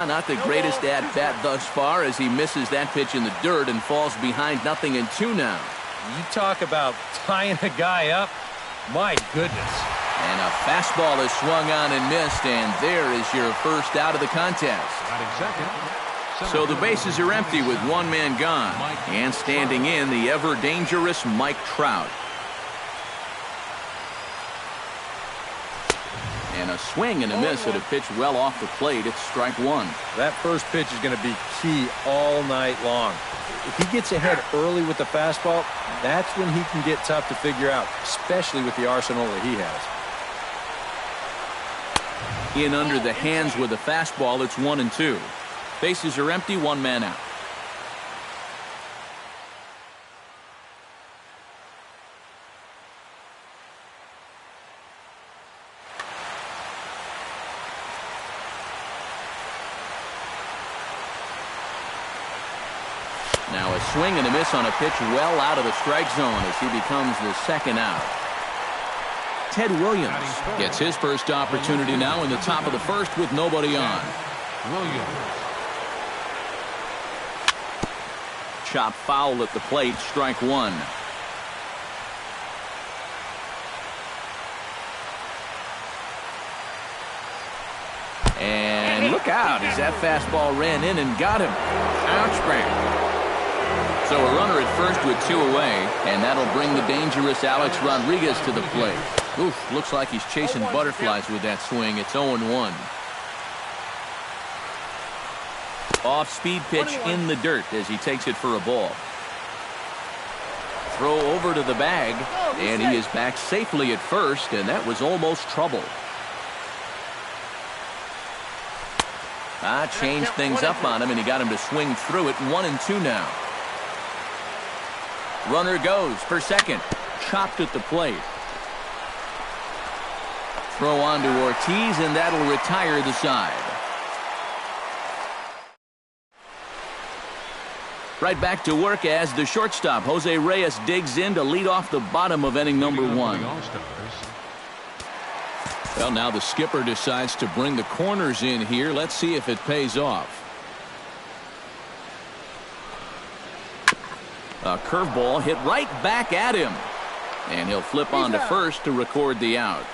Not the greatest at-bat thus far as he misses that pitch in the dirt and falls behind 0-2 now. You talk about tying a guy up. My goodness. And a fastball is swung on and missed, and there is your first out of the contest. So the bases are empty with one man gone. And standing in, the ever-dangerous Mike Trout. And a swing and a miss at a pitch well off the plate. It's strike one. That first pitch is going to be key all night long. If he gets ahead early with the fastball, that's when he can get tough to figure out, especially with the arsenal that he has. In under the hands with a fastball, it's 1-2. Bases are empty, one man out. Now a swing and a miss on a pitch well out of the strike zone as he becomes the second out. Ted Williams gets his first opportunity now in the top of the first with nobody on. Chop foul at the plate, strike one. And look out as that fastball ran in and got him. Ouch, bang. So a runner at first with two away, and that'll bring the dangerous Alex Rodriguez to the plate. Oof, looks like he's chasing butterflies with that swing. It's 0-1. Off-speed pitch in the dirt as he takes it for a ball. Throw over to the bag, and he is back safely at first, and that was almost trouble. Changed things up on him, and he got him to swing through it. 1-2 now. Runner goes for second. Chopped at the plate. Throw on to Ortiz, and that'll retire the side. Right back to work as the shortstop, Jose Reyes, digs in to lead off the bottom of inning number one. Well, now the skipper decides to bring the corners in here. Let's see if it pays off. A curveball hit right back at him. And he'll flip on to first to record the out.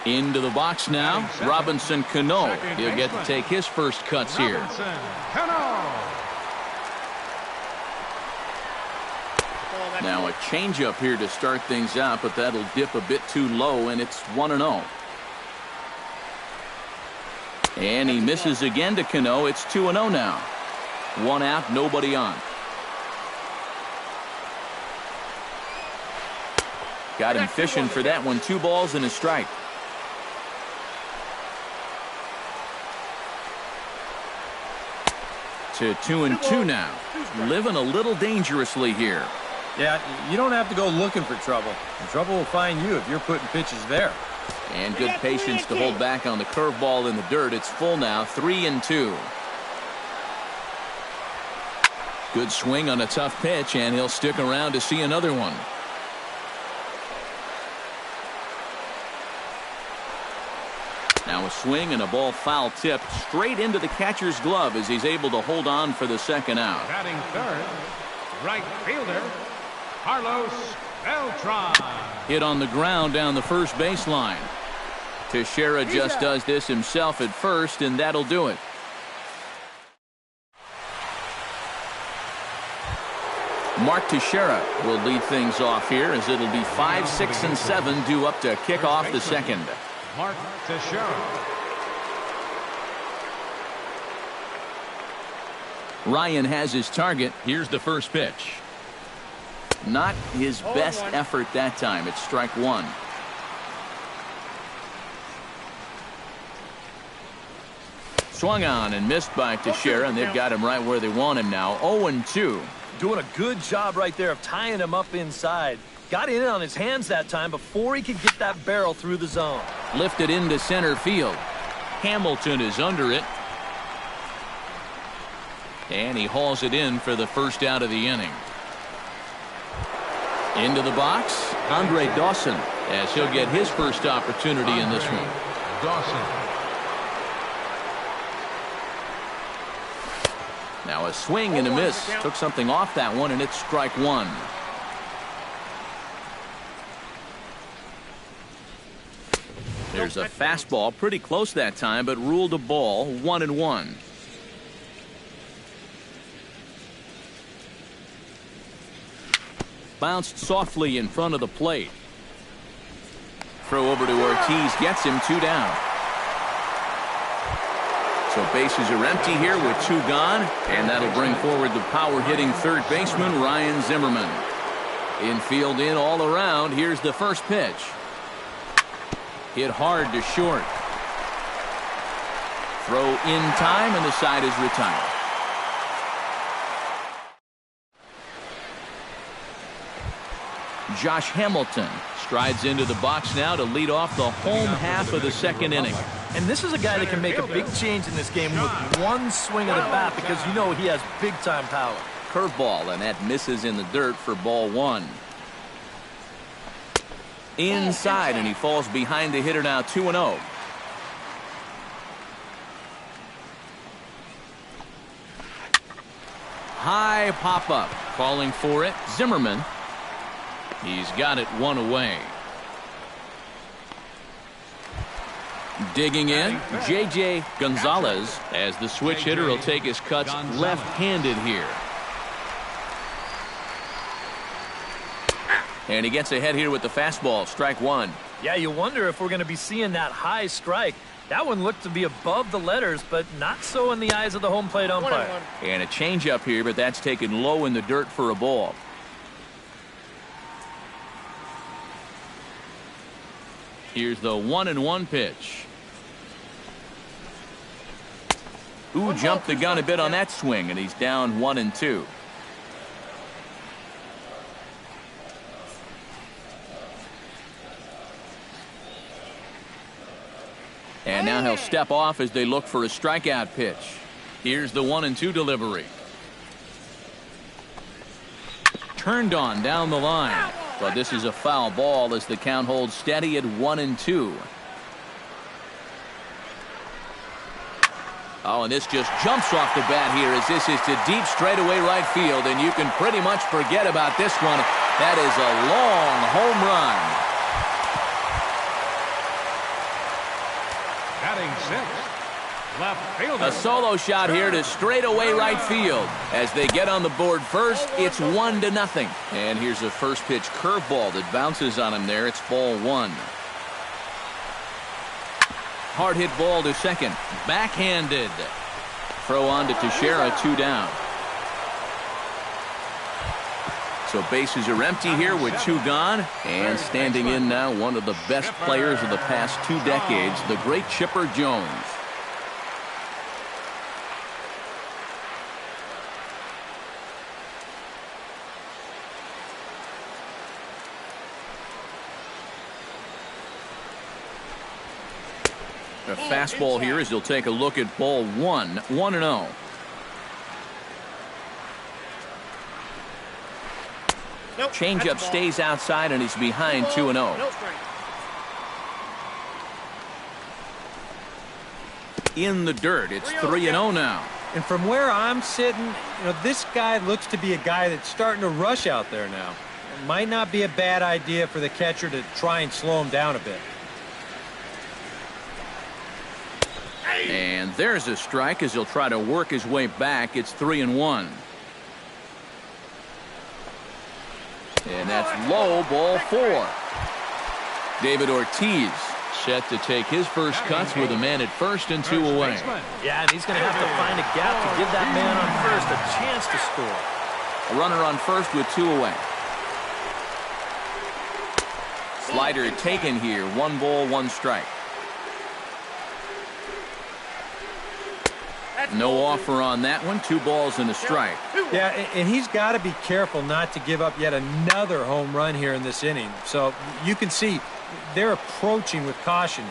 Into the box now, Robinson Cano. He'll get to take his first cuts here. Now a changeup here to start things out, but that'll dip a bit too low, and it's 1-0. And he misses again to Cano. It's 2-0 now. One out, nobody on. Got him fishing for that one. 2 balls and a strike. To 2-2 now. Living a little dangerously here. Yeah, you don't have to go looking for trouble. The trouble will find you if you're putting pitches there. And good patience to hold back on the curveball in the dirt. It's full now, 3-2. Good swing on a tough pitch, and he'll stick around to see another one. Now a swing and a ball foul tipped straight into the catcher's glove as he's able to hold on for the second out. Batting third, right fielder, Carlos Beltran. Hit on the ground down the first baseline. Teixeira just does this himself at first, and that'll do it. Mark Teixeira will lead things off here as it'll be 5, 6, and 7 due up to kick off the second. Mark Teixeira. Ryan has his target. Here's the first pitch. Not his best effort that time. It's strike one. Swung on and missed by Teixeira, and they've got him right where they want him now. 0-2. Doing a good job right there of tying him up inside. Got in on his hands that time before he could get that barrel through the zone. Lifted into center field. Hamilton is under it. And he hauls it in for the first out of the inning. Into the box, Andre Dawson, as he'll get his first opportunity in this one. Dawson. Now a swing and a miss. Took something off that one, and it's strike one. There's a fastball, pretty close that time, but ruled a ball, 1-1. Bounced softly in front of the plate. Throw over to Ortiz, gets him 2 down. So bases are empty here with 2 gone, and that'll bring forward the power-hitting third baseman, Ryan Zimmerman. Infield in all around. Here's the first pitch. Hit hard to short. Throw in time, and the side is retired. Josh Hamilton strides into the box now to lead off the home half of the second inning. And this is a guy that can make a big change in this game with one swing of the bat, because you know he has big-time power. Curveball, and that misses in the dirt for ball 1. Inside, and he falls behind the hitter now, 2-0. High pop-up, calling for it, Zimmerman. He's got it 1 away. Digging in, J.J. Gonzalez, as the switch hitter will take his cuts left-handed here. And he gets ahead here with the fastball, strike 1. Yeah, you wonder if we're going to be seeing that high strike. That one looked to be above the letters, but not so in the eyes of the home plate umpire. And a changeup here, but that's taken low in the dirt for a ball. Here's the 1-1 pitch. Ooh, jumped the gun a bit on that swing, and he's down 1-2. And now he'll step off as they look for a strikeout pitch. Here's the 1-2 delivery. Turned on down the line. But this is a foul ball as the count holds steady at 1-2. Oh, and this just jumps off the bat here as this is to deep straightaway right field, and you can pretty much forget about this one. That is a long home run. Batting 6, left fielder. A solo shot here to straightaway right field. As they get on the board first, it's 1-0. And here's a first pitch curveball that bounces on him there. It's ball 1. Hard hit ball to second. Backhanded. Throw on to Teixeira, 2 down. So bases are empty here with 2 gone. And standing in now, one of the best players of the past 2 decades, the great Chipper Jones. A fastball here as he'll take a look at ball 1, 1-0. Changeup stays outside, and he's behind 2-0. In the dirt, it's 3-0 now. And from where I'm sitting, you know, this guy looks to be a guy that's starting to rush out there now. It might not be a bad idea for the catcher to try and slow him down a bit. And there's a strike as he'll try to work his way back. It's 3-1. And that's low, ball 4. David Ortiz set to take his first cuts with a man at first and 2 away. Yeah, and he's going to have to find a gap to give that man on first a chance to score. A runner on first with 2 away. Slider taken here. 1 ball, 1 strike. No offer on that one. 2 balls and a strike. Yeah, and he's got to be careful not to give up yet another home run here in this inning. So you can see they're approaching with caution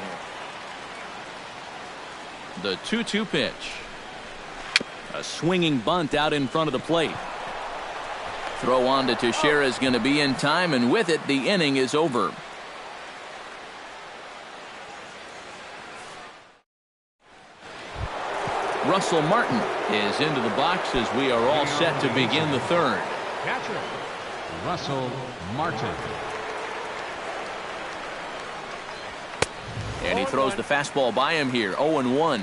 here. The 2-2 pitch. A swinging bunt out in front of the plate. Throw on to Teixeira is going to be in time, and with it, the inning is over. Russell Martin is into the box as we are all set to begin the third. Catcher, Russell Martin. And he throws the fastball by him here, 0-1.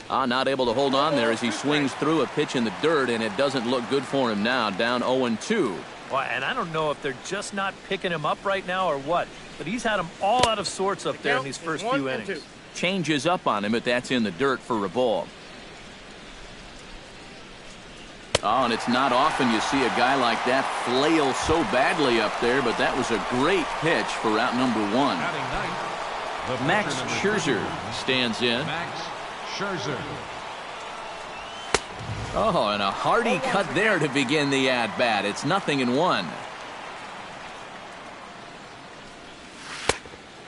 Not able to hold on there as he swings through a pitch in the dirt, and it doesn't look good for him now, down 0-2. Well, and I don't know if they're just not picking him up right now or what, but he's had him all out of sorts up there in these first few innings. Changes up on him, but that's in the dirt for a ball. And it's not often you see a guy like that flail so badly up there, but that was a great pitch for out number 1. Max Scherzer stands in. Max Scherzer. And a hearty cut there to begin the at-bat. It's 0-1.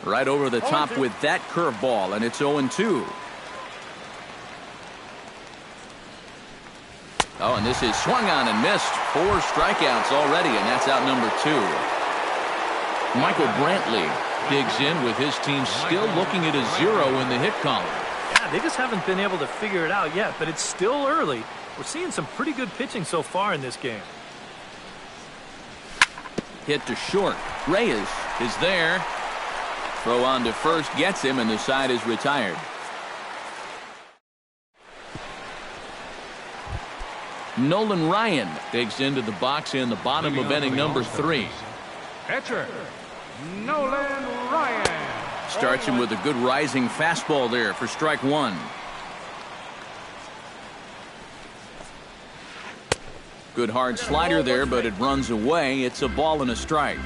Right over the top with that curveball, and it's 0-2. And this is swung on and missed. 4 strikeouts already, and that's out number 2. Michael Brantley digs in with his team still looking at a 0 in the hit column. Yeah, they just haven't been able to figure it out yet, but it's still early. We're seeing some pretty good pitching so far in this game. Hit to short. Reyes is there. Throw on to first gets him, and the side is retired. Nolan Ryan digs into the box in the bottom of inning number 3. Catcher, Nolan Ryan. Starts him with a good rising fastball there for strike 1. Good hard slider there, but it runs away. It's a ball and a strike.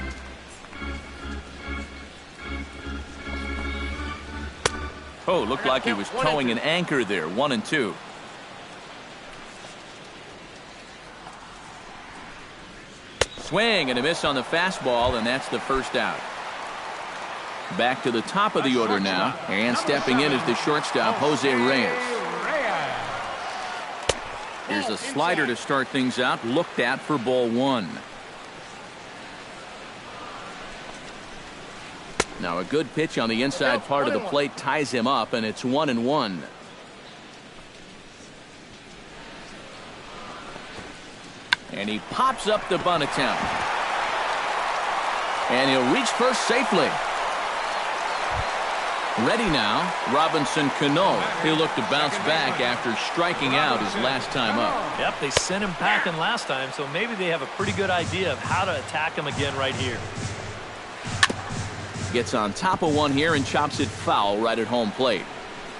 Looked like he was towing an anchor there. 1-2. Swing and a miss on the fastball, and that's the first out. Back to the top of the order now, and stepping in is the shortstop, Jose Reyes. Here's a slider to start things out, looked at for ball 1. Now a good pitch on the inside part of the plate ties him up, and it's 1-1. And he pops up the bunt attempt. And he'll reach first safely. Ready now, Robinson Cano. He'll look to bounce back after striking out his last time up. Yep, they sent him packing last time, so maybe they have a pretty good idea of how to attack him again right here. Gets on top of one here and chops it foul right at home plate.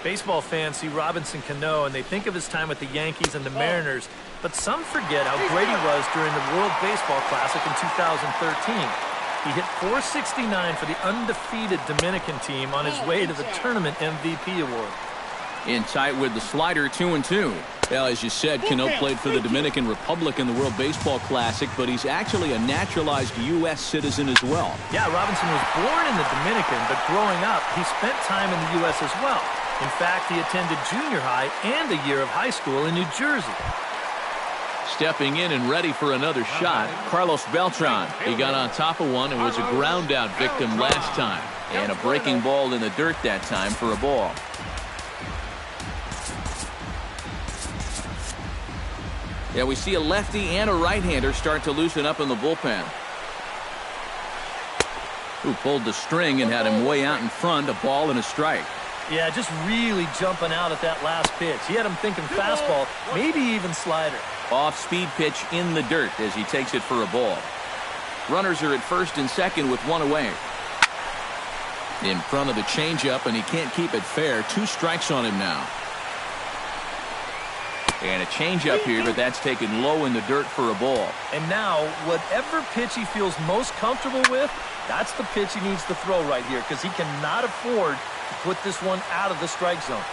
Baseball fans see Robinson Cano and they think of his time with the Yankees and the Mariners, but some forget how great he was during the World Baseball Classic in 2013. He hit .469 for the undefeated Dominican team on his way to the tournament MVP award. In tight with the slider, 2-2. Well, as you said, Cano played for the Dominican Republic in the World Baseball Classic, but he's actually a naturalized U.S. citizen as well. Yeah, Robinson was born in the Dominican, but growing up, he spent time in the U.S. as well. In fact, he attended junior high and a year of high school in New Jersey. Stepping in and ready for another shot, Carlos Beltran. He got on top of one and was a ground out victim last time. And a breaking ball in the dirt that time for a ball. Yeah, we see a lefty and a right-hander start to loosen up in the bullpen. Who pulled the string and had him way out in front, a ball and a strike. Yeah, just really jumping out at that last pitch. He had him thinking fastball, maybe even slider. Off-speed pitch in the dirt as he takes it for a ball. Runners are at first and second with one away. In front of the changeup, and he can't keep it fair. 2 strikes on him now. And a changeup here, but that's taken low in the dirt for a ball. And now, whatever pitch he feels most comfortable with, that's the pitch he needs to throw right here, because he cannot afford to put this one out of the strike zone.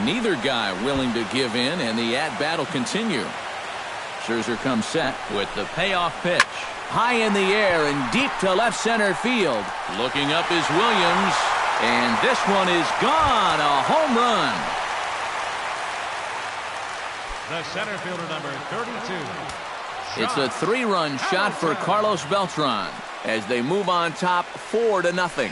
Neither guy willing to give in, and the at-bat will continue. Scherzer comes set with the payoff pitch. High in the air and deep to left center field. Looking up is Williams, and this one is gone. A home run. The center fielder, number 32. It's a 3-run shot for Carlos Beltran as they move on top 4-0.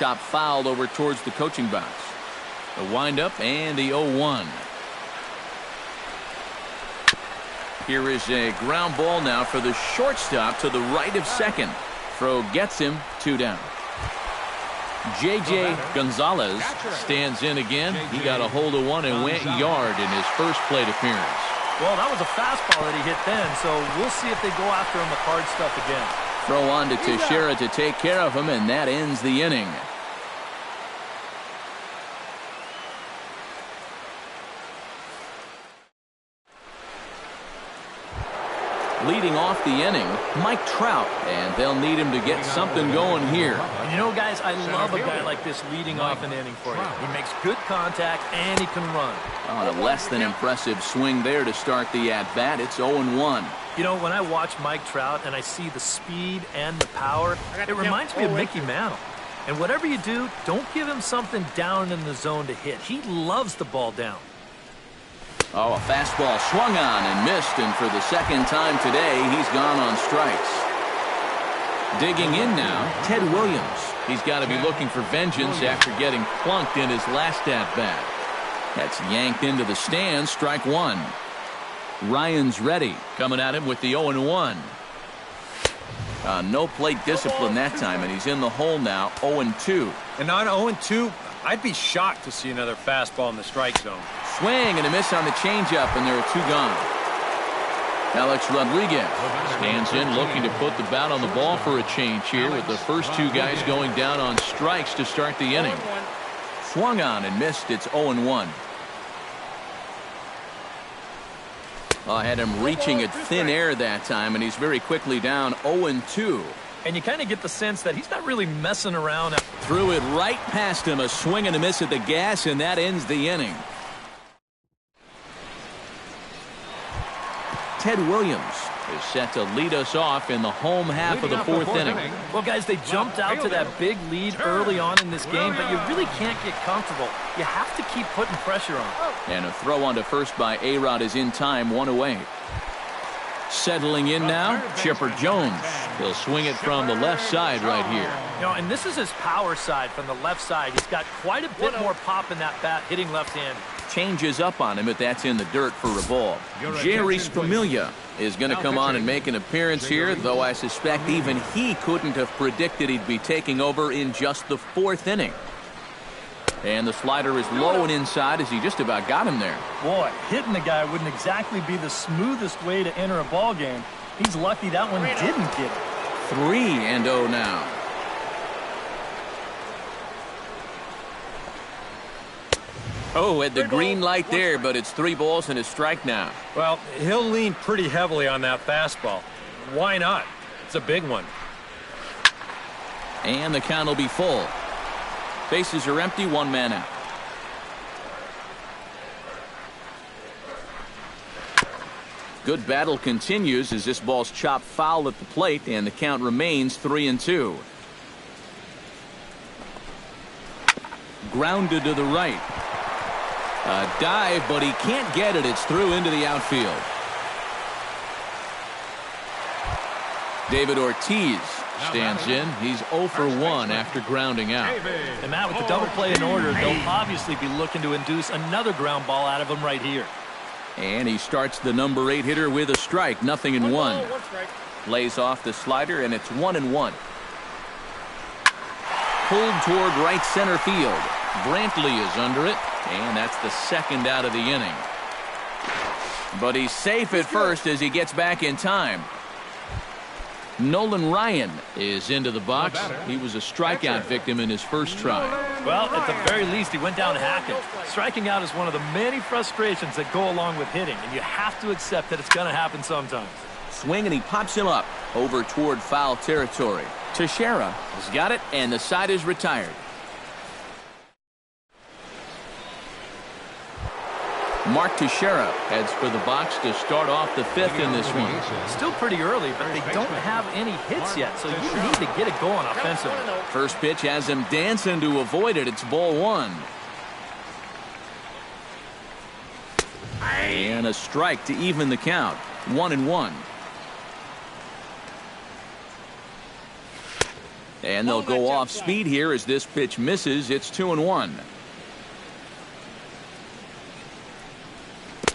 chopped foul over towards the coaching box. The windup and the 0-1. Here is a ground ball now for the shortstop to the right of second. Throw gets him 2 down. J.J. Gonzalez stands in again. He got a hold of one and went yard in his first plate appearance. Well, that was a fastball that he hit then, so we'll see if they go after him with hard stuff again. Throw on to Teixeira to take care of him, and that ends the inning. Leading off the inning, Mike Trout, and they'll need him to get something going here. And you know, guys, I love a guy like this leading off an inning for you. He makes good contact, and he can run. On a less than impressive swing there to start the at-bat. It's 0-1. You know, when I watch Mike Trout and I see the speed and the power, it reminds me of Mickey Mantle. And whatever you do, don't give him something down in the zone to hit. He loves the ball down. Oh, a fastball swung on and missed, and for the second time today, he's gone on strikes. Digging in now, Ted Williams. He's got to be looking for vengeance after getting plunked in his last at-bat. That's yanked into the stands, strike 1. Ryan's ready, coming at him with the 0-1. No plate discipline that time, and he's in the hole now, 0-2. And on 0-2, I'd be shocked to see another fastball in the strike zone. Swing and a miss on the changeup, and there are 2 gone. Alex Rodriguez stands in, looking to put the bat on the ball for a change here, with the first 2 guys going down on strikes to start the inning. Swung on and missed. It's 0-1. I had him reaching at thin air that time, and he's very quickly down 0-2. And you kind of get the sense that he's not really messing around. Threw it right past him, a swing and a miss at the gas, and that ends the inning. Ted Williams is set to lead us off in the home half of the 4th inning. Well, guys, they jumped out to that big lead early on in this game, but you really can't get comfortable. You have to keep putting pressure on. And a throw on to first by A-Rod is in time, 1 away. Settling in now, Chipper Jones. He'll swing it from the left side right here. You know, and this is his power side from the left side. He's got quite a bit more pop in that bat, hitting left-handed. Changes up on him, but that's in the dirt for a ball. Jerry Familia is going to come on and make an appearance here, though I suspect even he couldn't have predicted he'd be taking over in just the 4th inning. And the slider is low and inside as he just about got him there. Boy, hitting the guy wouldn't exactly be the smoothest way to enter a ball game. He's lucky that one didn't get it. 3-0 now. Oh, at the green light there, but it's 3 balls and a strike now. Well, he'll lean pretty heavily on that fastball. Why not? It's a big one. And the count will be full. Bases are empty, 1 man out. Good battle continues as this ball's chopped foul at the plate, and the count remains 3-2. Grounded to the right. A dive, but he can't get it. It's through into the outfield. David Ortiz stands in. He's 0 for 1 after grounding out. And Matt, with the double play in order, they'll obviously be looking to induce another ground ball out of him right here. And he starts the number 8 hitter with a strike, 0-1. Lays off the slider, and it's 1-1. Pulled toward right center field. Brantley is under it, and that's the 2nd out of the inning. But he's safe at first as he gets back in time. Nolan Ryan is into the box. He was a strikeout victim in his first try. Well, at the very least, he went down hacking. Striking out is one of the many frustrations that go along with hitting, and you have to accept that it's going to happen sometimes. Swing, and he pops him up over toward foul territory. Teixeira has got it, and the side is retired. Mark Teixeira heads for the box to start off the 5th in this one. Still pretty early, but they don't have any hits yet, so you need to get it going offensively. First pitch has him dancing to avoid it. It's ball 1. And a strike to even the count. 1-1. And they'll go off speed here as this pitch misses. It's 2-1.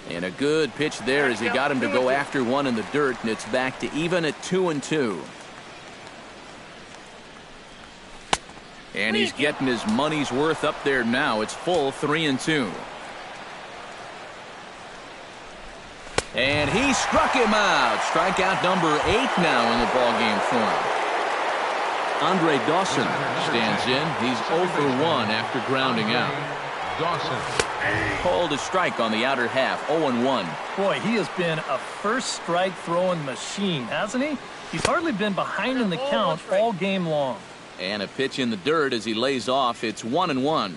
And a good pitch there as he got him to go after one in the dirt, and it's back to even at 2-2. And he's getting his money's worth up there now. It's full 3-2. And he struck him out. Strikeout number 8 now in the ballgame for him. Andre Dawson stands in. He's 0 for 1 after grounding out. Dawson. Called a strike on the outer half, 0-1. Boy, he has been a first strike throwing machine, hasn't he? He's hardly been behind in the count all game long. And a pitch in the dirt as he lays off. It's 1-1.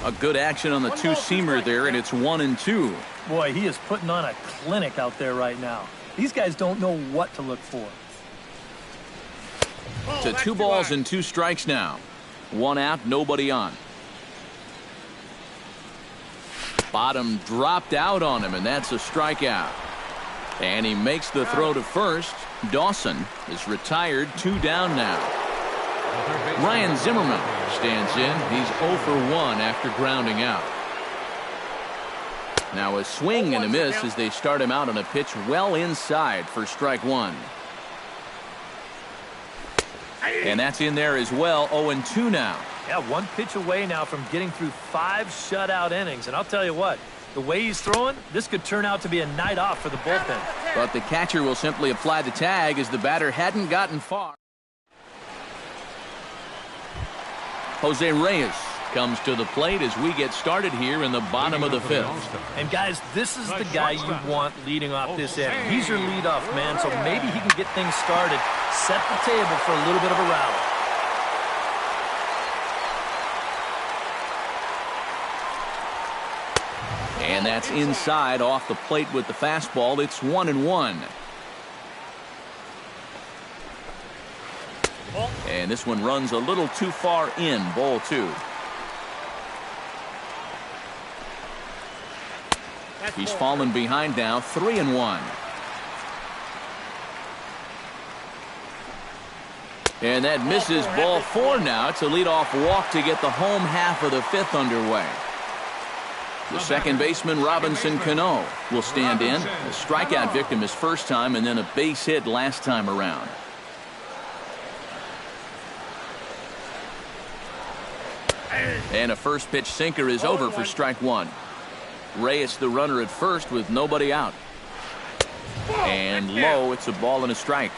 A good action on the two-seamer there, and it's 1-2. Boy, he is putting on a clinic out there right now. These guys don't know what to look for. To 2 balls and 2 strikes now. 1 out, nobody on. Bottom dropped out on him, and that's a strikeout. And he makes the throw to first. Dawson is retired, 2 down now. Ryan Zimmerman stands in. He's 0 for 1 after grounding out. Now a swing and a miss as they start him out on a pitch well inside for strike 1. And that's in there as well. 0-2 now. Yeah, 1 pitch away now from getting through 5 shutout innings. And I'll tell you what, the way he's throwing, this could turn out to be a night off for the bullpen. But the catcher will simply apply the tag as the batter hadn't gotten far. Jose Reyes comes to the plate as we get started here in the bottom of the 5th. And guys, this is the guy you want leading off this inning. He's your leadoff man, so maybe he can get things started, set the table for a little bit of a rally. And that's inside off the plate with the fastball. It's 1-1. And this one runs a little too far in. Ball 2. He's fallen behind now. 3-1. And that misses. Ball 4 now. It's a leadoff walk to get the home half of the 5th underway. The second baseman, Robinson Cano, will stand in. A strikeout victim his first time and then a base hit last time around. And a first pitch sinker is over for strike 1. Reyes the runner at first with nobody out. And low, it's a ball and a strike.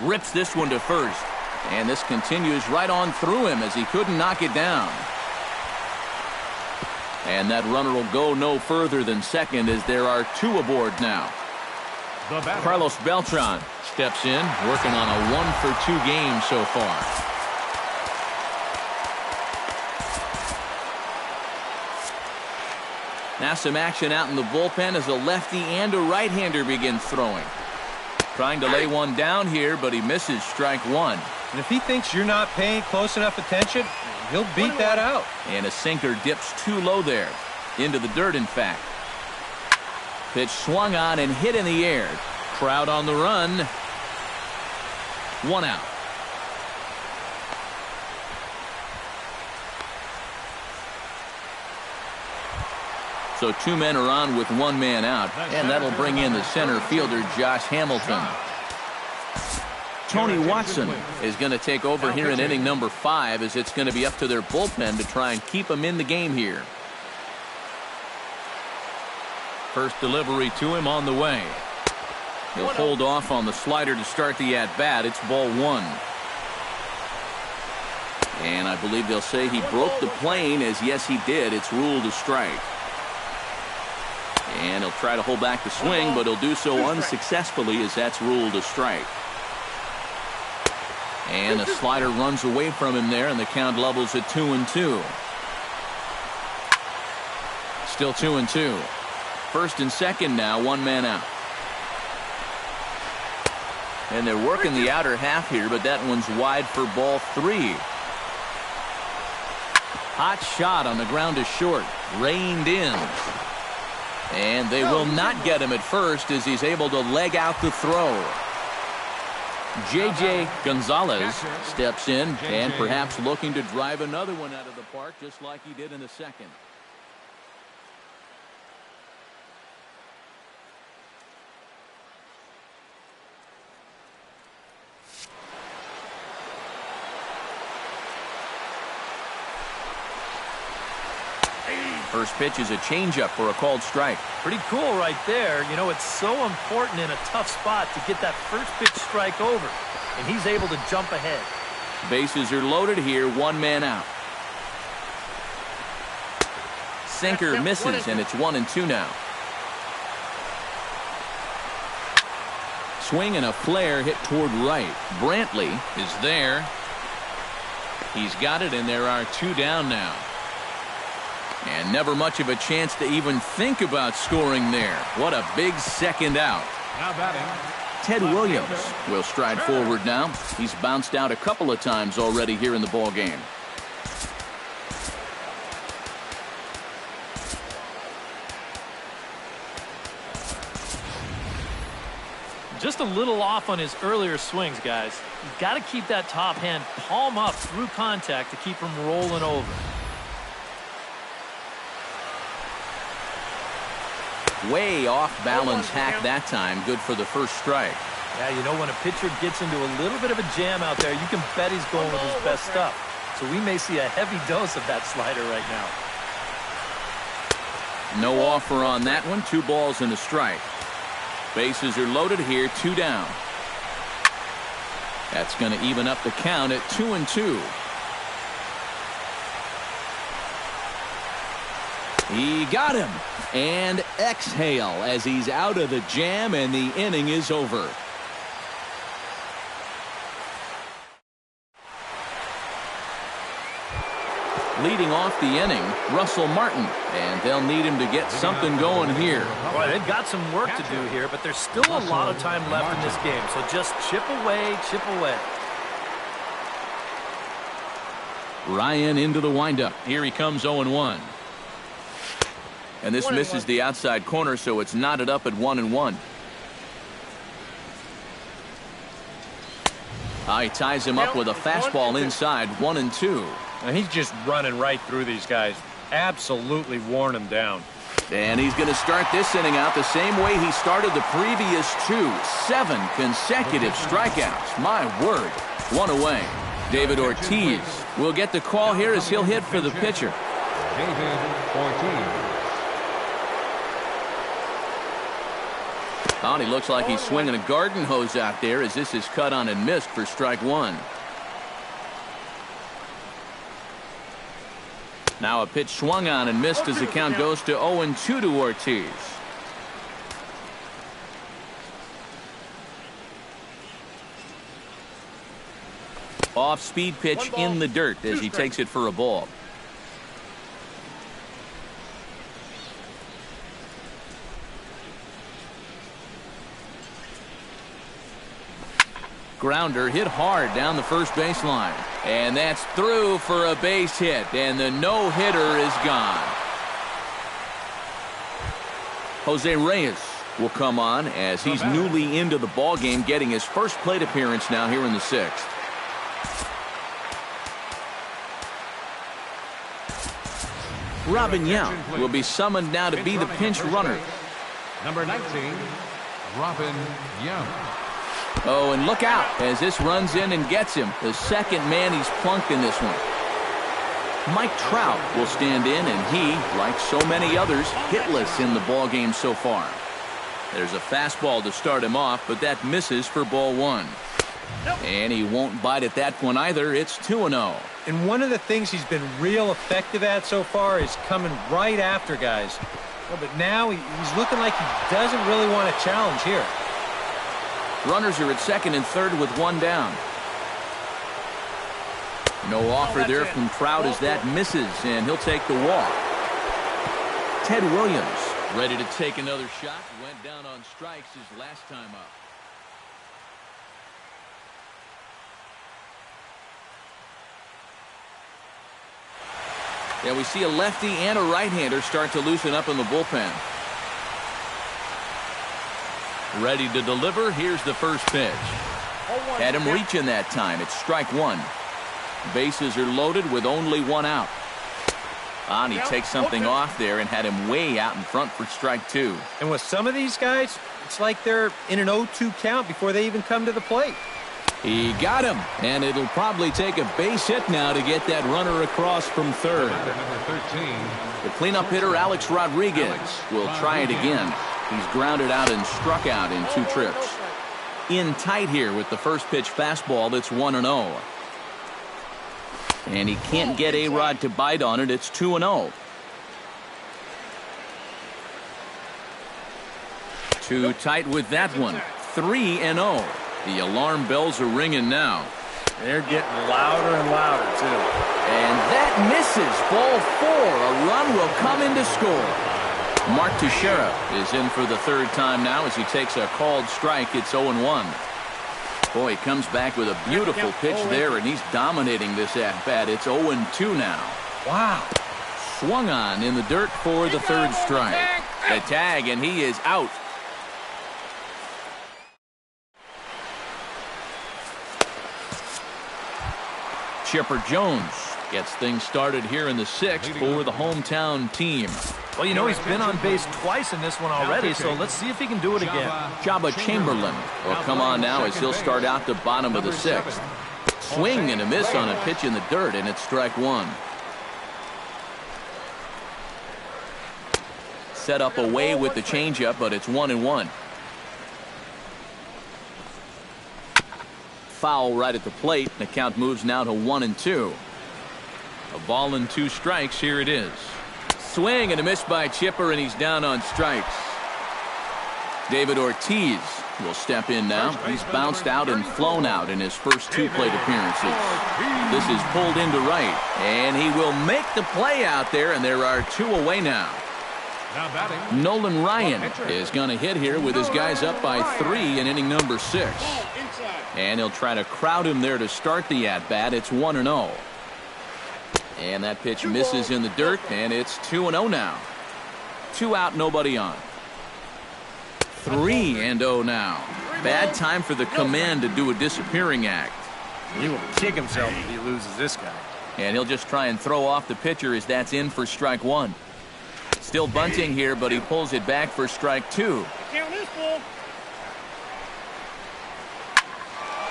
Rips this one to first. And this continues right on through him as he couldn't knock it down. And that runner will go no further than second as there are 2 aboard now. Carlos Beltran steps in, working on a 1-for-2 game so far. Now some action out in the bullpen as a lefty and a right-hander begin throwing. Trying to lay one down here, but he misses strike 1. And if he thinks you're not paying close enough attention, he'll beat that out. And a sinker dips too low there. Into the dirt, in fact. Pitch swung on and hit in the air. Crowd on the run. 1 out. So 2 men are on with 1 man out. And that'll bring in the center fielder, Josh Hamilton. Tony Watson is going to take over here in inning number 5 as it's going to be up to their bullpen to try and keep him in the game here. First delivery to him on the way. He'll hold off on the slider to start the at-bat. It's ball 1. And I believe they'll say he broke the plane, as yes he did. It's ruled a strike. And he'll try to hold back the swing, but he'll do so unsuccessfully as that's ruled a strike. And the slider runs away from him there, and the count levels at 2-2. Still 2-2. First and second now, 1 man out. And they're working the outer half here, but that one's wide for ball 3. Hot shot on the ground to short. Reined in. And they will not get him at first as he's able to leg out the throw. J.J. Gonzalez steps in and perhaps looking to drive another one out of the park just like he did in the second. First pitch is a changeup for a called strike. Pretty cool right there. You know, it's so important in a tough spot to get that first pitch strike over. And he's able to jump ahead. Bases are loaded here, one man out. Sinker misses, and it's 1-2 now. Swing and a flare hit toward right. Brantley is there. He's got it, and there are 2 down now. And never much of a chance to even think about scoring there. What a big second out. Now batting, Ted Williams will stride forward now. He's bounced out a couple of times already here in the ball game. Just a little off on his earlier swings, guys. You've got to keep that top hand palm up through contact to keep him rolling over. Way off balance hack that time. Good for the first strike. Yeah, you know, when a pitcher gets into a little bit of a jam out there, you can bet he's going with his best stuff. So we may see a heavy dose of that slider right now. No offer on that one. 2 balls and a strike. Bases are loaded here. 2 down. That's going to even up the count at 2-2. He got him. And exhale as he's out of the jam, and the inning is over. Leading off the inning, Russell Martin, and they'll need him to get something going here. Boy, they've got some work to do here, but there's still a lot of time left in this game, so just chip away, chip away. Ryan into the windup. Here he comes 0-1. And this misses the outside corner, so it's knotted up at 1-1. He ties him up with a fastball inside, 1-2. And he's just running right through these guys. Absolutely worn them down. And he's going to start this inning out the same way he started the previous 2. 7 consecutive strikeouts. My word. 1 away. David Ortiz will get the call here as he'll hit for the pitcher. David Ortiz. Oh, he looks like he's swinging a garden hose out there as this is cut on and missed for strike 1. Now a pitch swung on and missed as the count goes to 0-2 to Ortiz. Off-speed pitch in the dirt as he takes it for a ball. Grounder hit hard down the first baseline. And that's through for a base hit. And the no-hitter is gone. Jose Reyes will come on as he's newly into the ballgame, getting his first plate appearance now here in the 6th. Robin Young will be summoned now to be the pinch runner. Number 19, Robin Young. Oh, and look out as this runs in and gets him. The second man he's plunked in this one. Mike Trout will stand in, and he, like so many others, hitless in the ballgame so far. There's a fastball to start him off, but that misses for ball 1. And he won't bite at that one either. It's 2-0. And one of the things he's been real effective at so far is coming right after guys. Well, but now he's looking like he doesn't really want to challenge here. Runners are at second and third with 1 down. No offer there from Trout as that misses, and he'll take the walk. Ted Williams ready to take another shot. Went down on strikes his last time up. Yeah, we see a lefty and a right-hander start to loosen up in the bullpen. Ready to deliver. Here's the first pitch. Had him reaching that time. It's strike one. Bases are loaded with only one out. And he takes something off there and had him way out in front for strike two. And with some of these guys, it's like they're in an 0-2 count before they even come to the plate. He got him, and it'll probably take a base hit now to get that runner across from third. Number 13. The cleanup hitter, Alex Rodriguez, will try it again. He's grounded out and struck out in 2 trips. In tight here with the first pitch fastball that's 1-0. And he can't get A-Rod to bite on it. It's 2-0. 2 tight with that one. 3-0. The alarm bells are ringing now. They're getting louder and louder, too. And that misses. Ball 4. A run will come in to score. Mark Teixeira is in for the 3rd time now as he takes a called strike. It's 0-1. Boy, he comes back with a beautiful pitch there, and he's dominating this at-bat. It's 0-2 now. Wow. Swung on in the dirt for the 3rd strike. The tag, and he is out. Chipper Jones gets things started here in the 6th for the hometown team. Well, you know, he's been on base twice in this one already, so let's see if he can do it again. Jabba Chamberlain will come on now as he'll start out the bottom of the 6th. Swing and a miss on a pitch in the dirt, and it's strike one. Set up away with the changeup, but it's 1-1. Foul right at the plate. The count moves now to 1-2. A ball and 2 strikes. Here it is. Swing and a miss by Chipper, and he's down on strikes. David Ortiz will step in now. He's bounced out and flown out in his first 2 plate appearances. This is pulled into right, and he will make the play out there, and there are 2 away now. Nolan Ryan is going to hit here with his guys up by 3 in inning number 6. And he'll try to crowd him there to start the at-bat. It's 1-0. And that pitch misses in the dirt, and it's 2-0 now. 2 out, nobody on. 3-0 now. Bad time for the command to do a disappearing act. He will kick himself if he loses this guy. And he'll just try and throw off the pitcher as that's in for strike one. Still bunting here, but he pulls it back for strike two.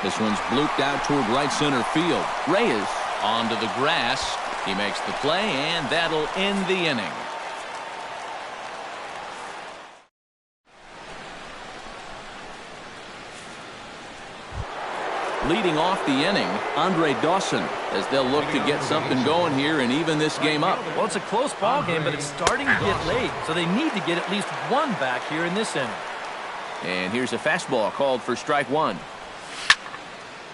This one's blooped out toward right center field. Reyes onto the grass. He makes the play, and that'll end the inning. Leading off the inning, Andre Dawson, as they'll look to get something going here and even this game up. Well, it's a close ball game, but it's starting to get late, so they need to get at least 1 back here in this inning. And here's a fastball called for strike one.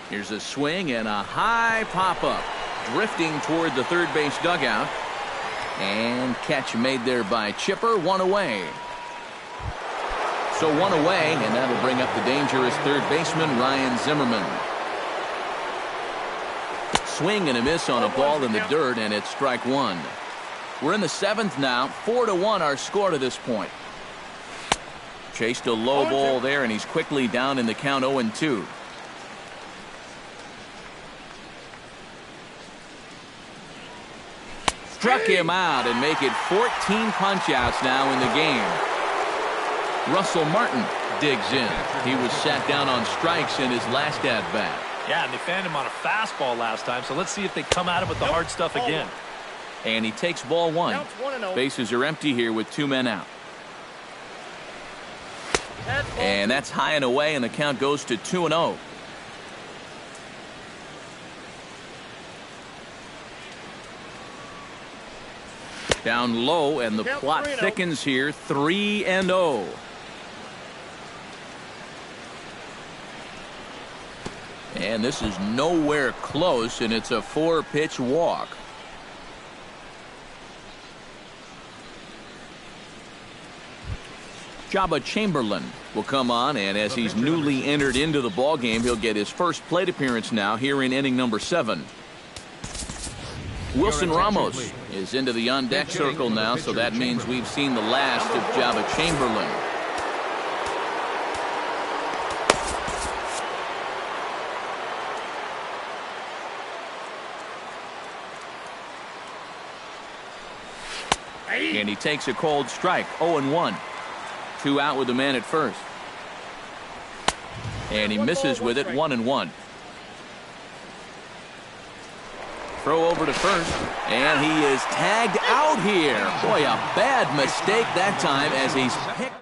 Here's a swing and a high pop-up, drifting toward the third base dugout. And catch made there by Chipper, 1 away. So 1 away, and that'll bring up the dangerous third baseman, Ryan Zimmerman. Swing and a miss on a ball in the dirt, and it's strike one. We're in the 7th now. 4-1 our score to this point. Chased a low ball there, and he's quickly down in the count 0-2. Struck him out and make it 14 punch-outs now in the game. Russell Martin digs in. He was sat down on strikes in his last at-bat. Yeah, and they fanned him on a fastball last time, so let's see if they come at him with the hard stuff again. And he takes ball one. Bases are empty here with 2 men out. And that's high and away, and the count goes to 2-0. Down low, and the plot thickens here. 3-0. And this is nowhere close, and it's a 4-pitch walk. Jabba Chamberlain will come on, and as he's newly entered into the ballgame, he'll get his first plate appearance now here in inning number 7. Wilson Ramos is into the on-deck circle now, so that means we've seen the last of Jabba Chamberlain. And he takes a cold strike, 0-1. 2 out with the man at first. And he misses with it, 1-1. Throw over to first, and he is tagged out here. Boy, a bad mistake that time as he's picked.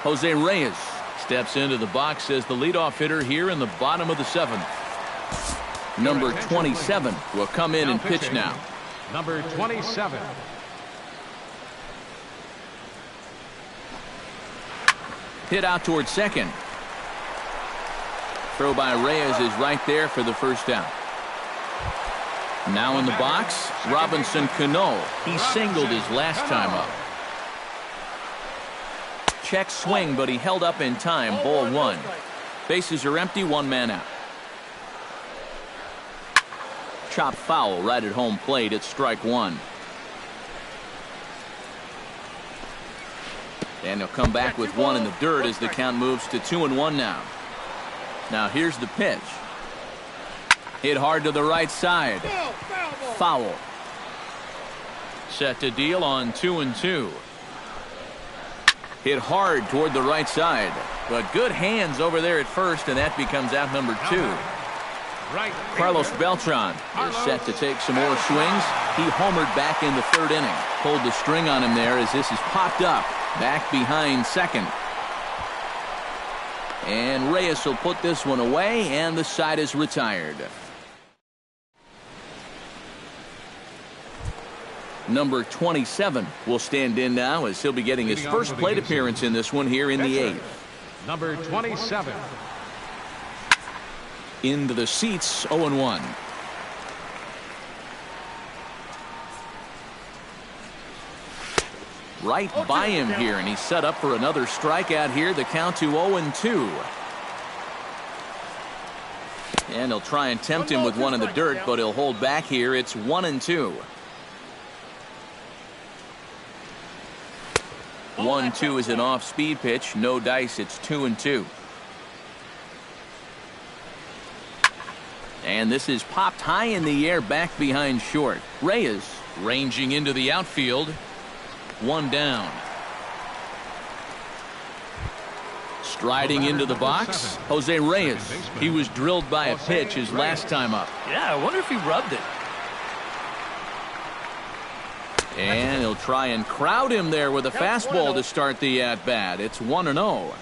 Jose Reyes steps into the box as the leadoff hitter here in the bottom of the 7th. Number 27 will come in and pitch now. Number 27. Hit out towards second. Throw by Reyes is right there for the first out. Now in the box, Robinson Cano. He singled his last time up. Check swing, but he held up in time. Ball 1. Bases are empty, 1 man out. Chop foul right at home plate. It's strike 1. And he'll come back with 1 in the dirt as the count moves to 2-1 now. Now here's the pitch. Hit hard to the right side. Foul. Set to deal on 2-2. Hit hard toward the right side. But good hands over there at first, and that becomes out number 2. Carlos Beltran is set to take some more swings. He homered back in the 3rd inning. Pulled the string on him there as this is popped up. Back behind second. And Reyes will put this one away, and the side is retired. Number 27 will stand in now as he'll be getting his first plate appearance in this one here in the 8th. Number 27. Into the seats, 0-1. Right by him here, and he's set up for another strikeout here. The count to 0-2. And he'll try and tempt him with 1 in the dirt, but he'll hold back here. It's 1-2. 1-2 is an off-speed pitch. No dice. It's 2-2. And this is popped high in the air back behind short. Reyes ranging into the outfield. 1 down. Striding into the box, Jose Reyes. He was drilled by a pitch his last time up. Yeah, I wonder if he rubbed it. And he'll try and crowd him there with a fastball to start the at-bat. It's 1-0.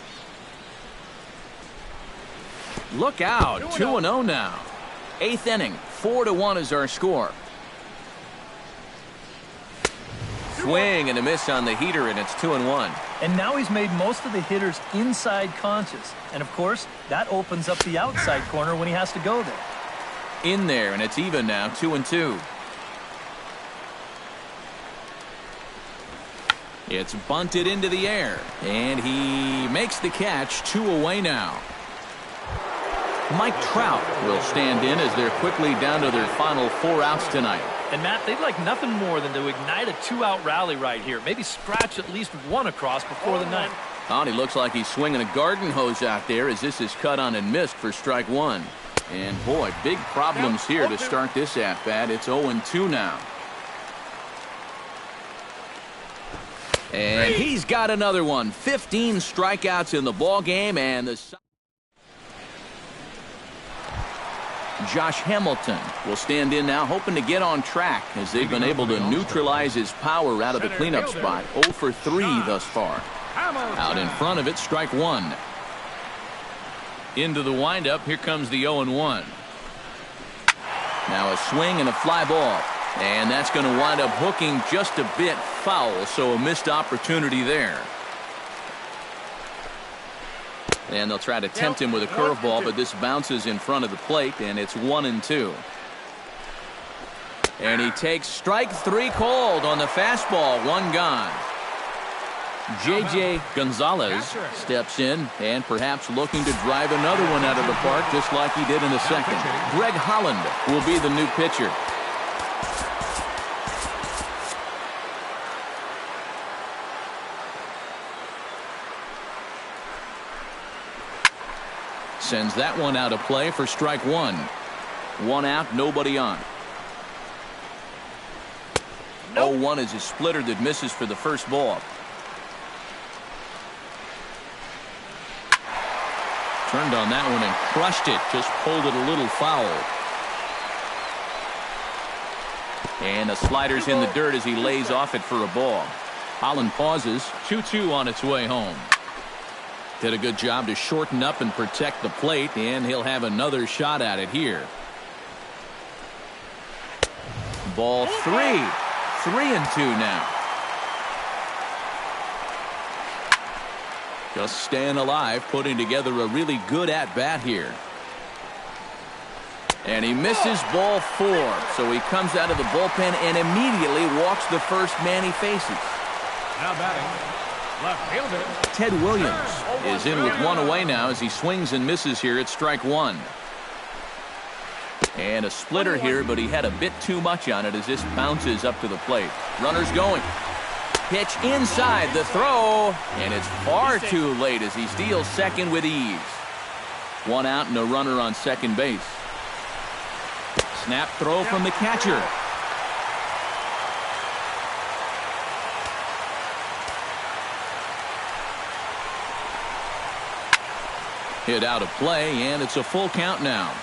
Look out, 2-0 now. 8th inning, 4-1 is our score. Swing and a miss on the heater, and it's 2-1. And now he's made most of the hitters inside conscious. And, of course, that opens up the outside corner when he has to go there. In there, and it's even now, 2-2. It's bunted into the air, and he makes the catch. 2 away now. Mike Trout will stand in as they're quickly down to their final 4 outs tonight. And, Matt, they'd like nothing more than to ignite a 2-out rally right here. Maybe scratch at least 1 across before the ninth. Oh, he looks like he's swinging a garden hose out there as this is cut on and missed for strike 1. And, boy, big problems here to start this at-bat. It's 0-2 now. And he's got another one. 15 strikeouts in the ballgame, and the Josh Hamilton will stand in now, hoping to get on track as they've been able to neutralize his power out of the cleanup spot. 0 for 3 thus far. Out in front of it, strike 1. Into the windup, here comes the 0-1. Now a swing and a fly ball. And that's going to wind up hooking just a bit foul, so a missed opportunity there. And they'll try to tempt him with a curveball, but this bounces in front of the plate, and it's 1-2. And he takes strike 3 called on the fastball. 1 gone. J.J. Gonzalez steps in and perhaps looking to drive another one out of the park just like he did in the second. Greg Holland will be the new pitcher. Sends that one out of play for strike 1. 1 out, nobody on. Nope. 0-1 is a splitter that misses for the first ball. Turned on that one and crushed it. Just pulled it a little foul. And the slider's in the dirt as he lays off it for a ball. Holland pauses. 2-2 on its way home. Did a good job to shorten up and protect the plate, and he'll have another shot at it here. Ball 3. 3-2 now. Just staying alive, putting together a really good at-bat here. And he misses ball 4, so he comes out of the bullpen and immediately walks the first man he faces. Now batting, left fielder Ted Williams is in with one away now as he swings and misses here at strike 1. And a splitter here, but he had a bit too much on it as this bounces up to the plate. Runner's going. Pitch inside the throw, and it's far too late as he steals second with ease. One out and a runner on second base. Snap throw from the catcher. Hit out of play, and it's a full count now.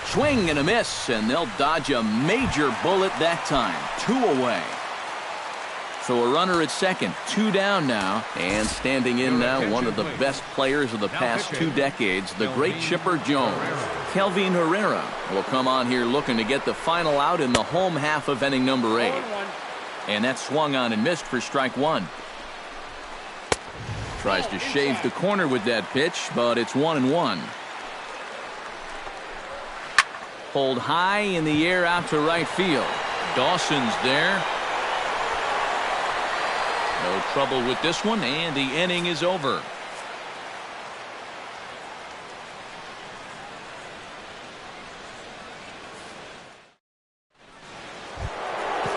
Swing and a miss, and they'll dodge a major bullet that time. 2 away. So a runner at second, 2 down now, and standing in now one of the best players of the past 2 decades, the great Chipper Jones. Kelvin Herrera will come on here looking to get the final out in the home half of inning number 8. And that swung on and missed for strike 1. Tries to shave the corner with that pitch, but it's 1-1. Pulled high in the air out to right field. Dawson's there. No trouble with this one, and the inning is over.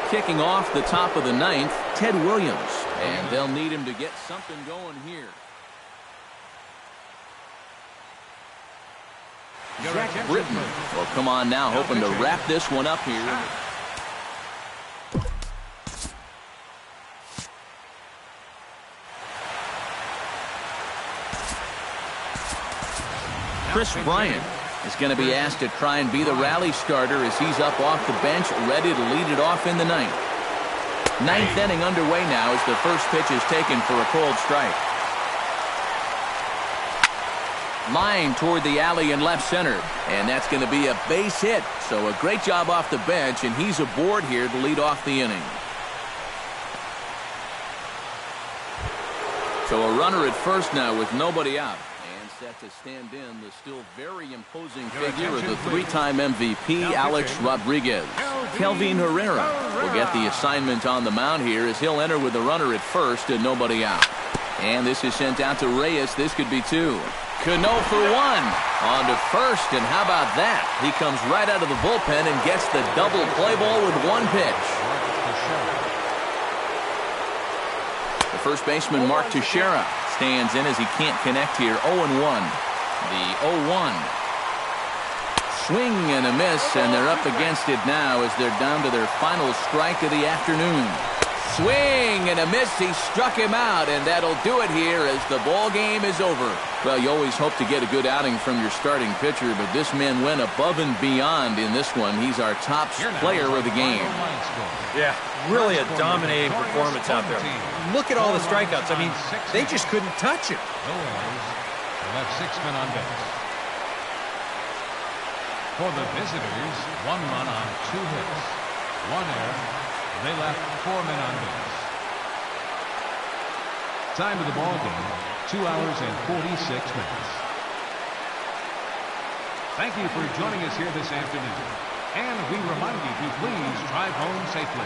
Kicking off the top of the 9th, Ted Williams, and they'll need him to get something going here. Zach Britton will come on now, hoping to wrap this one up here. Chris Bryant is going to be asked to try and be the rally starter as he's up off the bench, ready to lead it off in the 9th. 9th inning underway now as the first pitch is taken for a cold strike. Line toward the alley in left center, and that's going to be a base hit. So a great job off the bench, and he's aboard here to lead off the inning. So a runner at first now with nobody out. And set to stand in the still very imposing figure of the 3-time MVP, Alex Rodriguez. Kelvin Herrera will get the assignment on the mound here as he'll enter with a runner at first and nobody out. And this is sent out to Reyes. This could be 2. Cano for 1. On to first, and how about that? He comes right out of the bullpen and gets the double play ball with 1 pitch. The first baseman, Mark Teixeira, stands in as he can't connect here. 0-1. The 0-1. Swing and a miss, and they're up against it now as they're down to their final strike of the afternoon. Swing and a miss. He struck him out, and that'll do it here as the ball game is over. Well, you always hope to get a good outing from your starting pitcher, but this man went above and beyond in this one. He's our top player of the game. Yeah, really a dominating performance out there. Look at all the strikeouts. I mean, they just couldn't touch him. No errors. They left 6 men on base. For the visitors, 1 run on 2 hits. 1 error. They left 4 men on base. Time of the ball game, 2 hours and 46 minutes. Thank you for joining us here this afternoon. And we remind you to please drive home safely.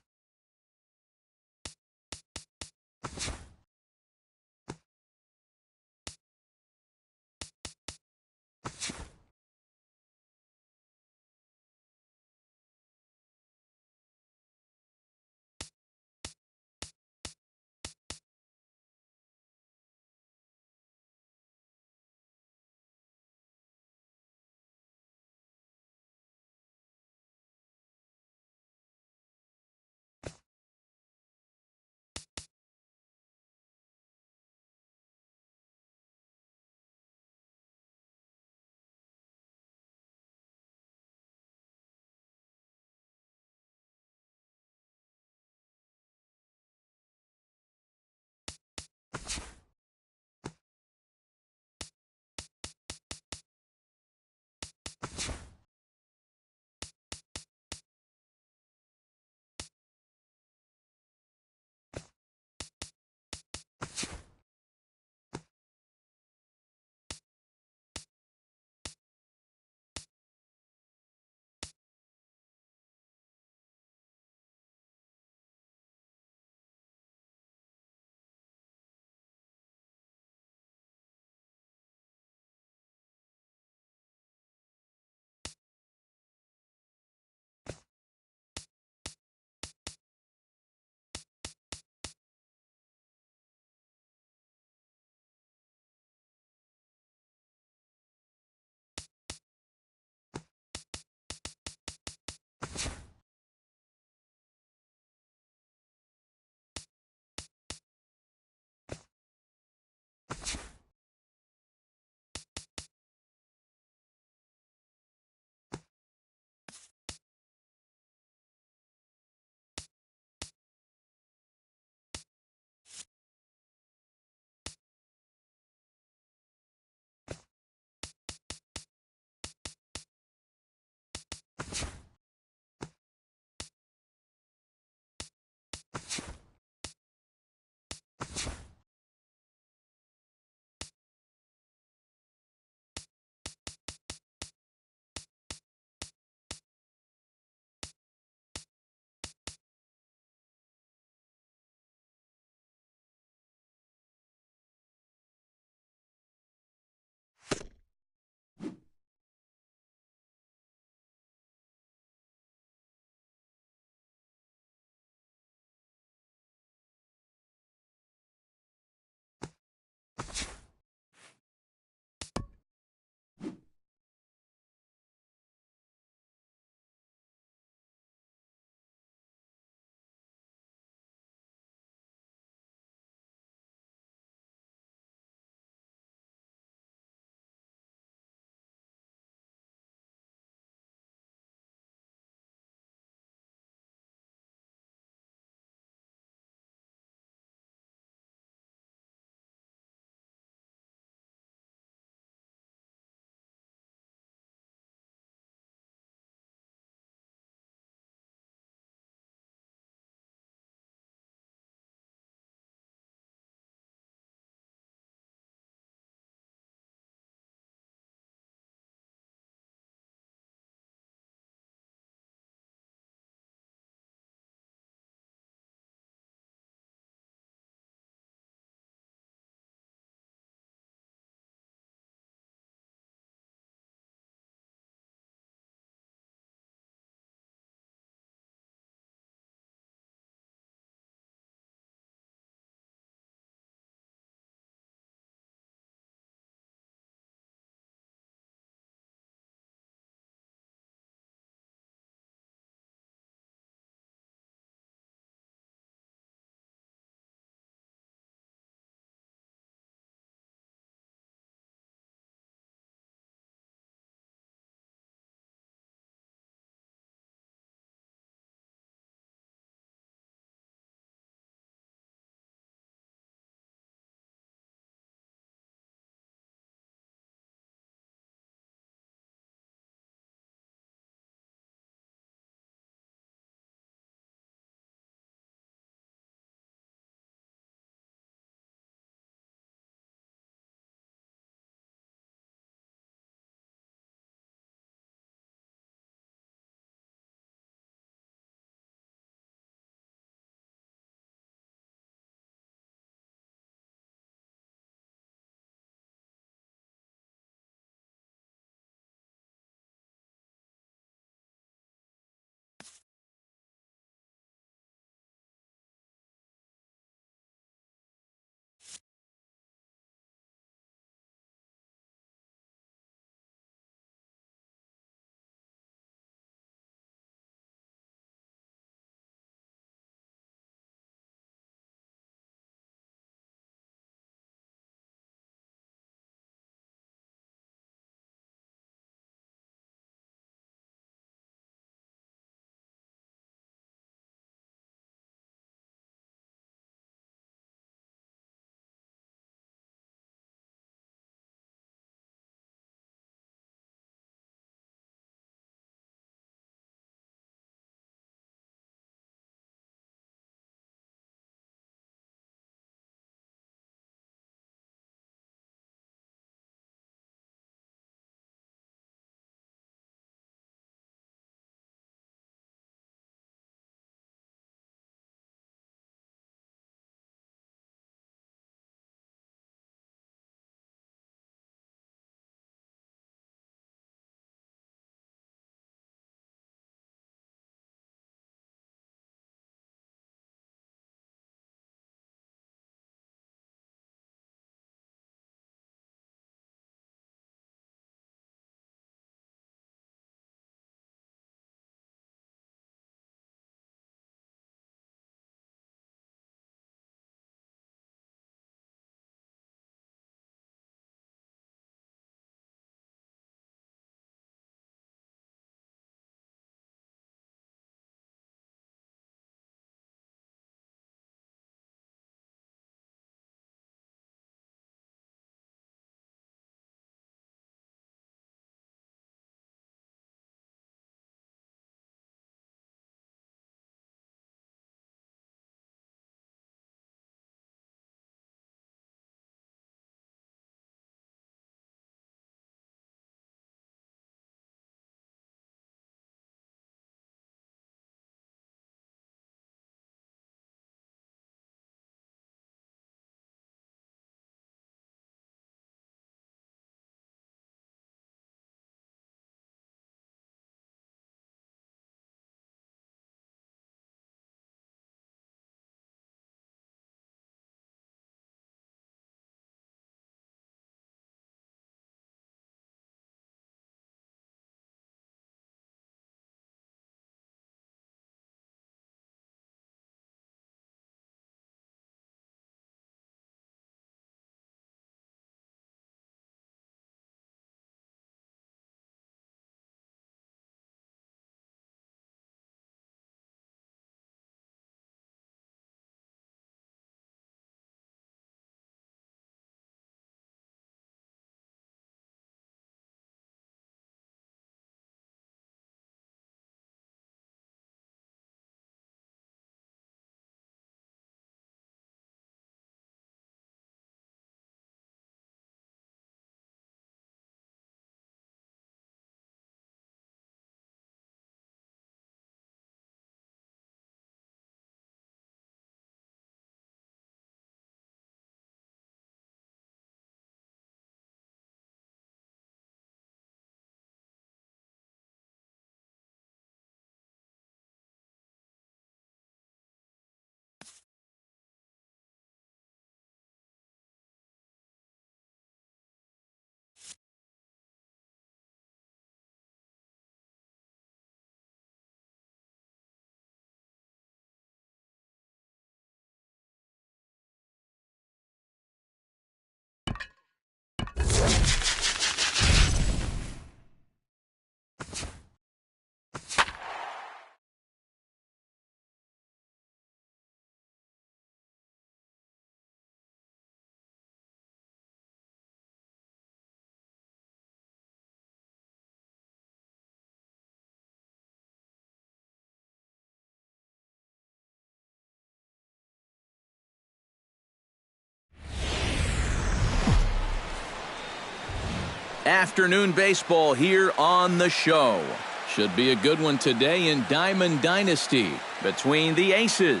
Afternoon baseball here on the show. Should be a good one today in Diamond Dynasty between the Aces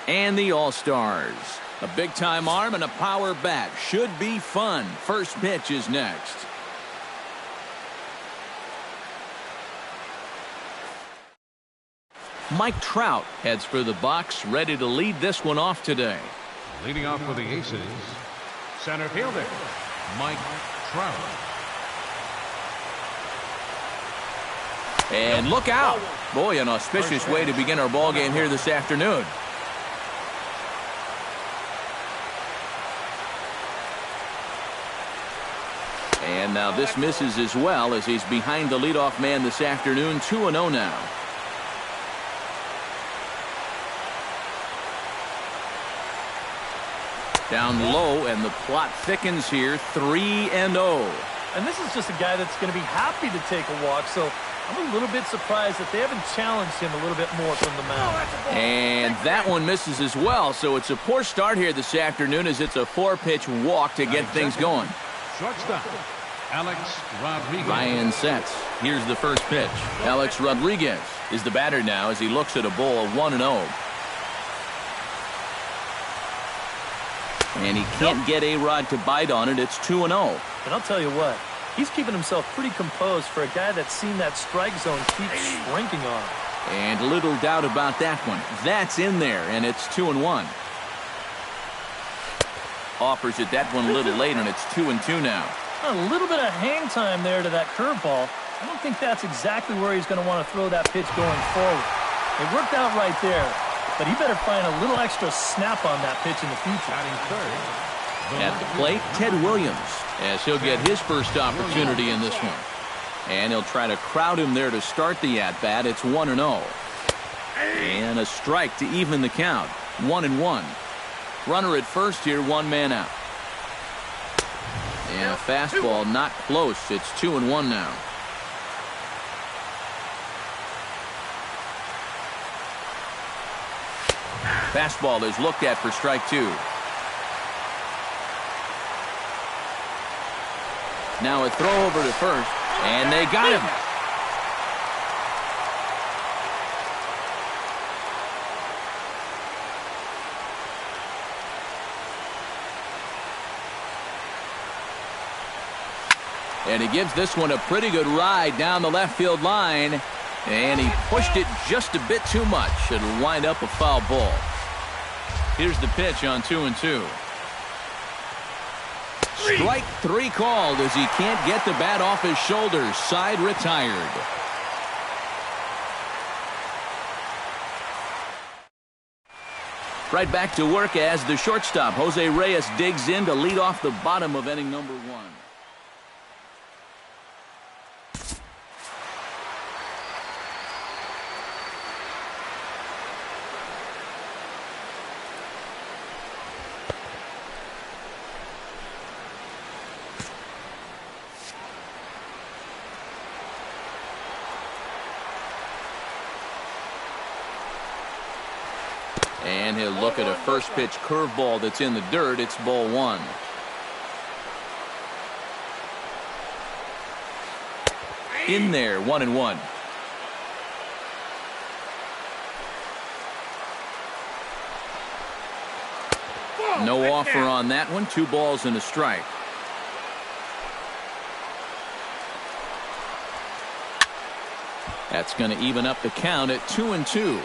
and the All-Stars. A big-time arm and a power bat. Should be fun. First pitch is next. Mike Trout heads for the box, ready to lead this one off today. Leading off for the Aces, center fielder, Mike Trout. And look out. Boy, an auspicious way to begin our ball game here this afternoon. And now this misses as well as he's behind the leadoff man this afternoon. 2-0 now. Down low, and the plot thickens here. 3-0. And this is just a guy that's going to be happy to take a walk, so I'm a little bit surprised that they haven't challenged him a little bit more from the mound. And that one misses as well, so it's a poor start here this afternoon as it's a 4-pitch walk to get things going. Shortstop, Alex Rodriguez. Ryan sets. Here's the first pitch. Alex Rodriguez is the batter now as he looks at a ball 1-0. And he can't get A-Rod to bite on it. It's 2-0. And I'll tell you what, he's keeping himself pretty composed for a guy that's seen that strike zone keep shrinking on him. And little doubt about that one. That's in there, and it's 2-1. Offers it that one a little late, and it's 2-2 now. A little bit of hang time there to that curveball. I don't think that's exactly where he's going to want to throw that pitch going forward. It worked out right there, but he better find a little extra snap on that pitch in the future. At the plate, Ted Williams, as he'll get his first opportunity in this one. And he'll try to crowd him there to start the at-bat. It's 1-0. And a strike to even the count. 1-1. Runner at first here, one man out. And a fastball not close. It's 2-1 now. Fastball is looked at for strike 2. Now a throw over to first, and they got him. And he gives this one a pretty good ride down the left field line. And he pushed it just a bit too much. It'll wind up a foul ball. Here's the pitch on 2-2. Strike 3 called as he can't get the bat off his shoulders. Side retired. Right back to work as the shortstop, Jose Reyes, digs in to lead off the bottom of inning number 1. And he'll look at a first pitch curveball that's in the dirt. It's ball 1. In there, 1-1. No offer on that one. 2 balls and a strike. That's going to even up the count at 2-2.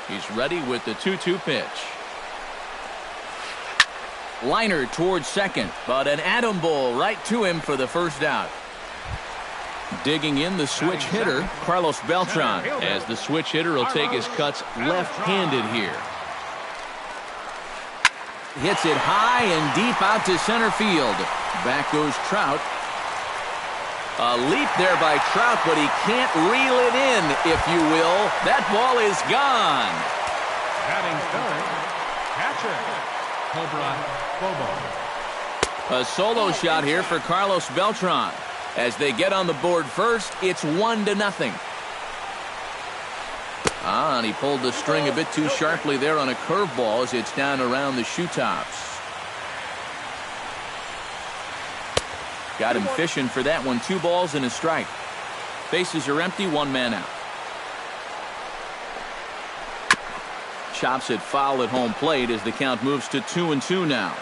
He's ready with the 2-2 pitch. Liner towards second, but an atom ball right to him for the first out. Digging in the switch hitter, Carlos Beltran, as the switch hitter will take his cuts left-handed here. Hits it high and deep out to center field. Back goes Trout. A leap there by Trout, but he can't reel it in, if you will. That ball is gone. Batting third, catcher, Cobra Bobo. A solo shot here for Carlos Beltran. As they get on the board first, it's 1-0. And he pulled the string a bit too sharply there on a curveball as it's down around the shoe tops. Got him fishing for that one. 2 balls and a strike. Bases are empty, 1 man out. Chops it foul at home plate as the count moves to 2-2 now.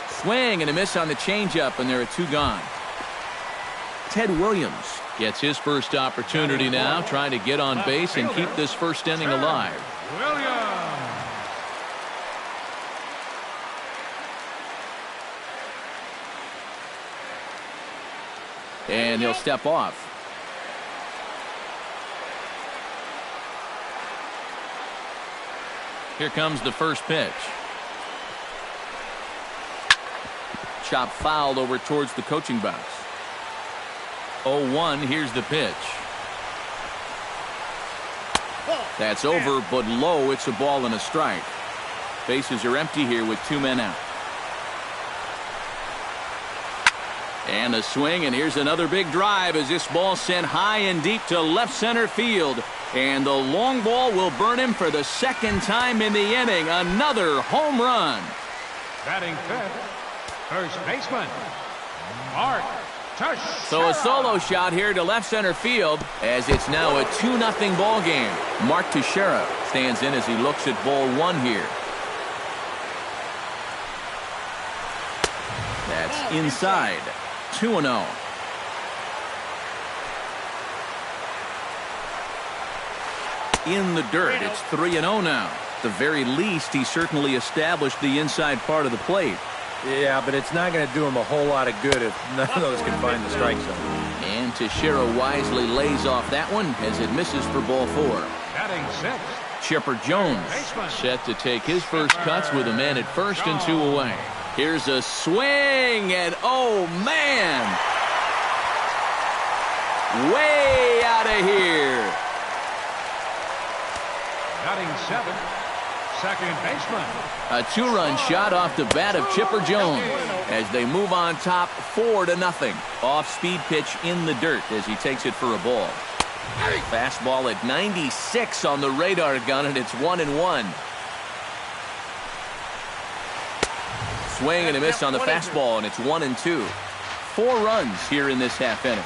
Swing and a miss on the changeup, and there are 2 gone. Ted Williams gets his first opportunity now, trying to get on base and keep this first inning alive. Williams. And he'll step off. Here comes the first pitch. Chop fouled over towards the coaching box. 0-1, here's the pitch. That's over, but low. It's a ball and a strike. Bases are empty here with 2 men out. And a swing, and here's another big drive as this ball sent high and deep to left center field. And the long ball will burn him for the 2nd time in the inning. Another home run. Batting 5th, first baseman, Mark Teixeira. So a solo shot here to left center field as it's now a 2-0 ball game. Mark Teixeira stands in as he looks at ball 1 here. That's inside. 2-0. In the dirt. It's 3-0 now. At the very least, he certainly established the inside part of the plate. Yeah, but it's not going to do him a whole lot of good if none of those can find the strike zone. And Teixeira wisely lays off that one as it misses for ball 4. Batting 6th, Chipper Jones set to take his first cuts with a man at first and 2 away. Here's a swing, and oh man! Way out of here! batting 7th, second baseman. A 2-run shot off the bat of Chipper Jones as they move on top 4-0. Off-speed pitch in the dirt as he takes it for a ball. Fastball at 96 on the radar gun, and it's 1-1. Swing and a miss on the fastball, and it's 1-2. 4 runs here in this half inning.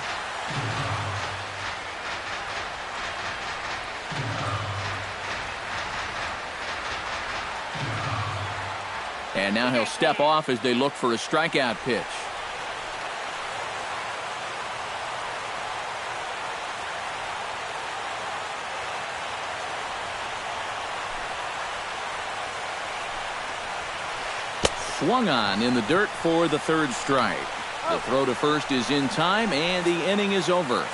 And now he'll step off as they look for a strikeout pitch. Swung on in the dirt for the 3rd strike. The throw to first is in time, and the inning is over.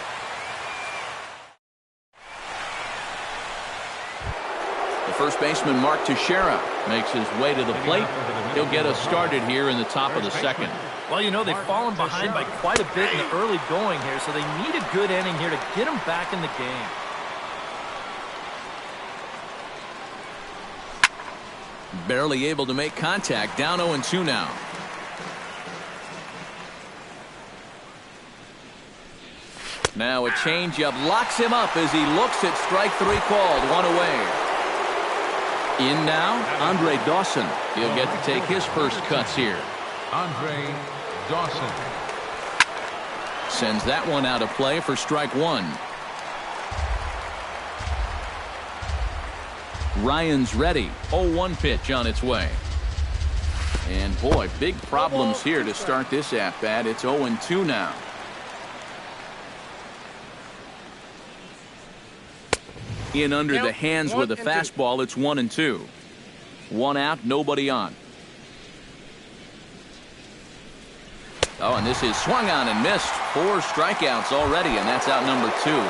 The first baseman, Mark Teixeira, makes his way to the plate. He'll get us started here in the top of the 2nd. Well, you know, they've fallen behind by quite a bit in the early going here, so they need a good inning here to get them back in the game. Barely able to make contact. Down 0-2 now. Now a changeup locks him up as he looks at strike 3 called. 1 away. In now, Andre Dawson. He'll get to take his first cuts here. Andre Dawson sends that one out of play for strike 1. Ryan's ready. 0-1 pitch on its way. And boy, big problems here to start this at-bat. It's 0-2 now. In under the hands with a fastball. It's 1-2. 1 out, nobody on. Oh, and this is swung on and missed. 4 strikeouts already, and that's out number 2.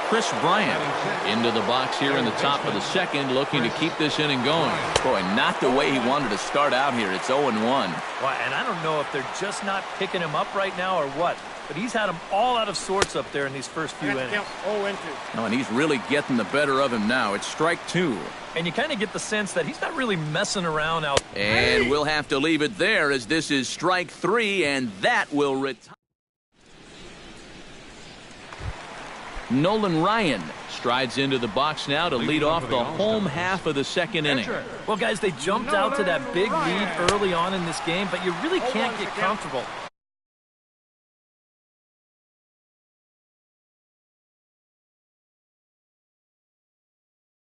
Chris Bryant into the box here in the top of the 2nd, looking to keep this inning going. Boy, not the way he wanted to start out here. It's 0-1. Well, and I don't know if they're just not picking him up right now or what, but he's had them all out of sorts up there in these first few innings. Oh, and he's really getting the better of him now. It's strike 2. And you kind of get the sense that he's not really messing around out. And we'll have to leave it there as this is strike 3, and that will retire. Nolan Ryan strides into the box now to lead off the home half of the second inning. Well, guys, they jumped out to that big lead early on in this game, but you really can't get comfortable.